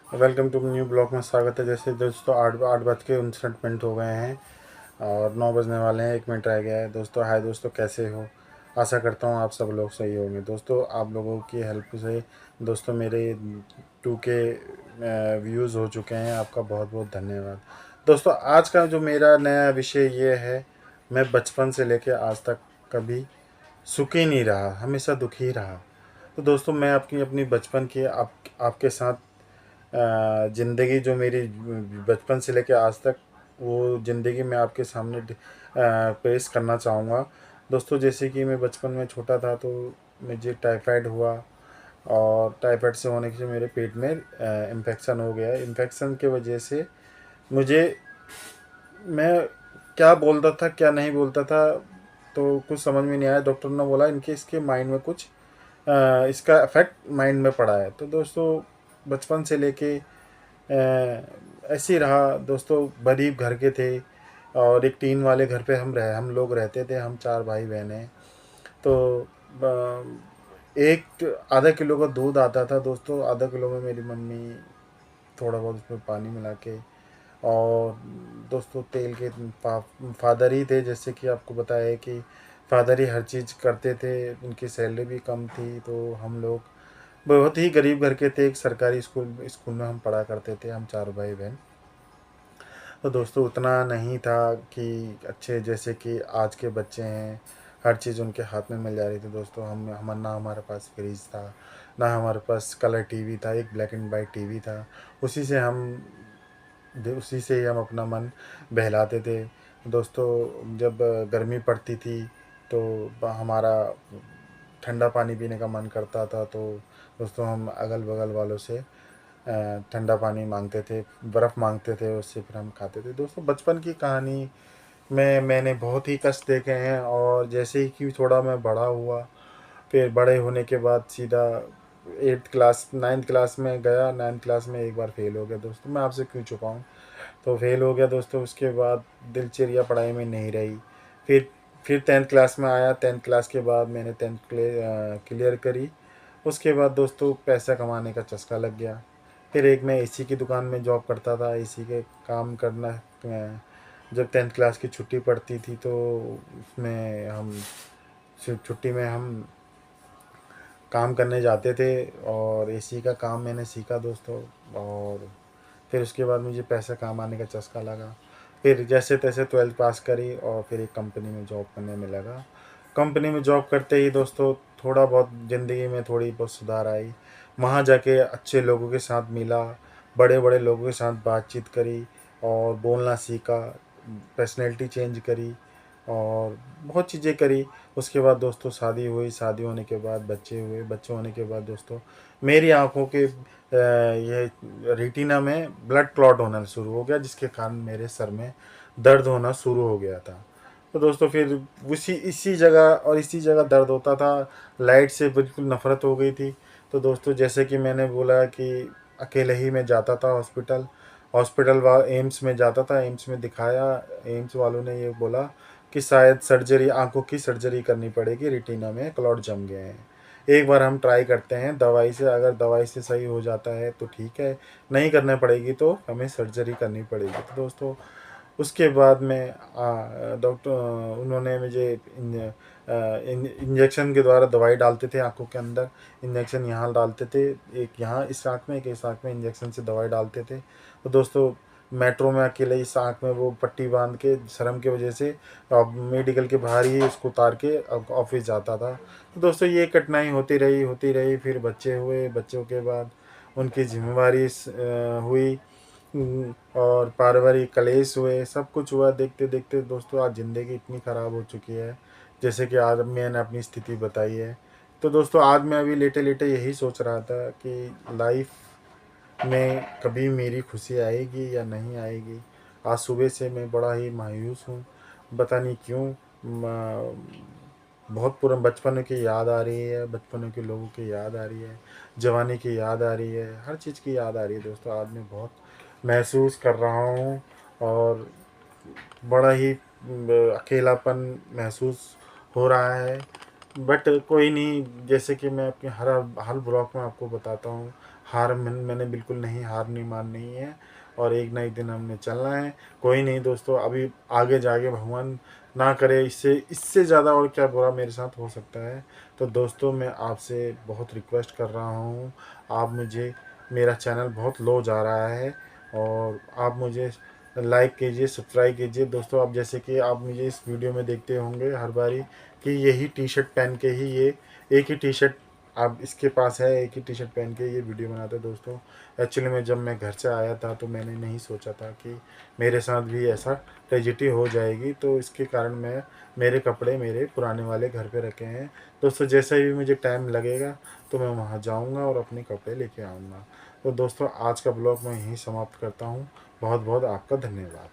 Welcome to new blog में स्वागत है। जैसे दोस्तों 8:59 हो गए हैं और 9 बजने वाले हैं, 1 मिनट रह गया है। दोस्तों हाय दोस्तों, कैसे हो? आशा करता हूँ आप सब लोग सही होंगे। दोस्तों आप लोगों की हेल्प से दोस्तों मेरे 2K व्यूज़ हो चुके हैं। आपका बहुत बहुत धन्यवाद। दोस्तों आज का जो मेरा नया विषय ये है, मैं बचपन से लेकर आज तक कभी सुखी नहीं रहा, हमेशा दुखी रहा। तो दोस्तों मैं अपनी अपनी बचपन की आपके साथ ज़िंदगी जो मेरी बचपन से लेकर आज तक, वो ज़िंदगी मैं आपके सामने पेश करना चाहूँगा। दोस्तों जैसे कि मैं बचपन में छोटा था तो मुझे टाइफाइड हुआ, और टाइफाइड से होने से मेरे पेट में इन्फेक्शन हो गया। इन्फेक्शन की वजह से मुझे, मैं क्या बोलता था क्या नहीं बोलता था तो कुछ समझ में नहीं आया। डॉक्टर ने बोला इनके इसके माइंड में कुछ इसका इफेक्ट माइंड में पड़ा है। तो दोस्तों बचपन से लेके ऐसे ही रहा। दोस्तों गरीब घर के थे और एक टीन वाले घर पे हम लोग रहते थे। हम 4 भाई बहन हैं। तो एक आधा किलो का दूध आता था दोस्तों। आधा किलो में मेरी मम्मी थोड़ा बहुत उसमें पानी मिला के, और दोस्तों तेल के फादर ही थे। जैसे कि आपको बताया है कि फादर ही हर चीज़ करते थे, उनकी सैलरी भी कम थी। तो हम लोग बहुत ही गरीब घर के थे। एक सरकारी स्कूल स्कूल में हम पढ़ा करते थे, हम 4 भाई बहन। तो दोस्तों उतना नहीं था कि अच्छे जैसे कि आज के बच्चे हैं, हर चीज़ उनके हाथ में मिल जा रही थी। दोस्तों हम ना हमारे पास फ्रिज था, ना हमारे पास कलर टीवी था। एक ब्लैक एंड वाइट टीवी था, उसी से उसी से ही हम अपना मन बहलाते थे। दोस्तों जब गर्मी पड़ती थी तो हमारा ठंडा पानी पीने का मन करता था, तो दोस्तों हम अगल बगल वालों से ठंडा पानी मांगते थे, बर्फ़ मांगते थे, उससे फिर हम खाते थे। दोस्तों बचपन की कहानी में मैंने बहुत ही कष्ट देखे हैं। और जैसे ही कि थोड़ा मैं बड़ा हुआ, फिर बड़े होने के बाद सीधा 8th क्लास 9th क्लास में गया। 9th क्लास में एक बार फेल हो गया। दोस्तों मैं आपसे क्यों छुपाऊँ, तो फेल हो गया दोस्तों। उसके बाद दिलचर्या पढ़ाई में नहीं रही। फिर फिर 10th क्लास में आया। 10th क्लास के बाद मैंने 10th क्लियर करी। उसके बाद दोस्तों पैसा कमाने का चस्का लग गया। फिर एक मैं एसी की दुकान में जॉब करता था, एसी के काम करना। जब 10th क्लास की छुट्टी पड़ती थी तो उसमें हम छुट्टी में हम काम करने जाते थे, और एसी का काम मैंने सीखा दोस्तों। और फिर उसके बाद मुझे पैसा कमाने का चस्का लगा। फिर जैसे तैसे 12th पास करी और फिर एक कंपनी में जॉब करने में लगा। कंपनी में जॉब करते ही दोस्तों थोड़ा बहुत ज़िंदगी में थोड़ी बहुत सुधार आई। वहाँ जाके अच्छे लोगों के साथ मिला, बड़े बड़े लोगों के साथ बातचीत करी और बोलना सीखा, पर्सनैलिटी चेंज करी और बहुत चीज़ें करी। उसके बाद दोस्तों शादी हुई। शादी होने के बाद बच्चे हुए। बच्चे होने के बाद दोस्तों मेरी आँखों के ये रेटिना में ब्लड क्लॉट होना शुरू हो गया, जिसके कारण मेरे सर में दर्द होना शुरू हो गया था। तो दोस्तों फिर उसी इसी जगह और इसी जगह दर्द होता था। लाइट से बिल्कुल नफ़रत हो गई थी। तो दोस्तों जैसे कि मैंने बोला कि अकेले ही मैं जाता था हॉस्पिटल। एम्स में जाता था, एम्स में दिखाया। एम्स वालों ने ये बोला कि शायद सर्जरी, आंखों की सर्जरी करनी पड़ेगी, रेटिना में क्लॉट जम गए हैं। एक बार हम ट्राई करते हैं दवाई से, अगर दवाई से सही हो जाता है तो ठीक है, नहीं करना पड़ेगी तो हमें सर्जरी करनी पड़ेगी। तो दोस्तों उसके बाद में डॉक्टर उन्होंने मुझे इंजेक्शन के द्वारा दवाई डालते थे आंखों के अंदर। इंजेक्शन यहाँ डालते थे, एक यहाँ इस आँख में, एक इस आँख में इंजेक्शन से दवाई डालते थे। तो दोस्तों मेट्रो में अकेले इस आँख में वो पट्टी बांध के शर्म की वजह से मेडिकल के बाहर ही उसको उतार के ऑफिस जाता था। तो दोस्तों ये कठिनाई होती रही। फिर बच्चे हुए। बच्चों के बाद उनकी जिम्मेवारी हुई। और पारिवारिक कलेश हुए, सब कुछ हुआ। देखते देखते दोस्तों आज ज़िंदगी इतनी ख़राब हो चुकी है, जैसे कि आज मैंने अपनी स्थिति बताई है। तो दोस्तों आज मैं अभी लेटे लेटे यही सोच रहा था कि लाइफ में कभी मेरी खुशी आएगी या नहीं आएगी। आज सुबह से मैं बड़ा ही मायूस हूँ, पता नहीं क्यों। बहुत पुराने बचपन की याद आ रही है, बचपन के लोगों की याद आ रही है, जवानी की याद आ रही है, हर चीज़ की याद आ रही है। दोस्तों आज मैं बहुत महसूस कर रहा हूँ, और बड़ा ही अकेलापन महसूस हो रहा है। बट कोई नहीं, जैसे कि मैं अपने हर ब्लॉग में आपको बताता हूँ, मैंने बिल्कुल नहीं, हार नहीं माननी है, और एक ना एक दिन हमने चलना है। कोई नहीं दोस्तों, अभी आगे जाके भगवान ना करे, इससे इससे ज़्यादा और क्या बुरा मेरे साथ हो सकता है। तो दोस्तों मैं आपसे बहुत रिक्वेस्ट कर रहा हूँ, आप मुझे, मेरा चैनल बहुत लो जा रहा है, और आप मुझे लाइक कीजिए, सब्सक्राइब कीजिए। दोस्तों आप जैसे कि आप मुझे इस वीडियो में देखते होंगे हर बारी कि यही टी शर्ट पहन के ही, ये एक ही टी शर्ट आप इसके पास है, एक ही टी शर्ट पहन के ये वीडियो बनाते हैं। दोस्तों एक्चुअली में जब मैं घर से आया था तो मैंने नहीं सोचा था कि मेरे साथ भी ऐसा ट्रेजिडी हो जाएगी, तो इसके कारण मैं मेरे कपड़े मेरे पुराने वाले घर पे रखे हैं। दोस्तों जैसे भी मुझे टाइम लगेगा तो मैं वहाँ जाऊँगा और अपने कपड़े लेके आऊँगा। तो दोस्तों आज का ब्लॉग मैं यहीं समाप्त करता हूँ। बहुत बहुत आपका धन्यवाद।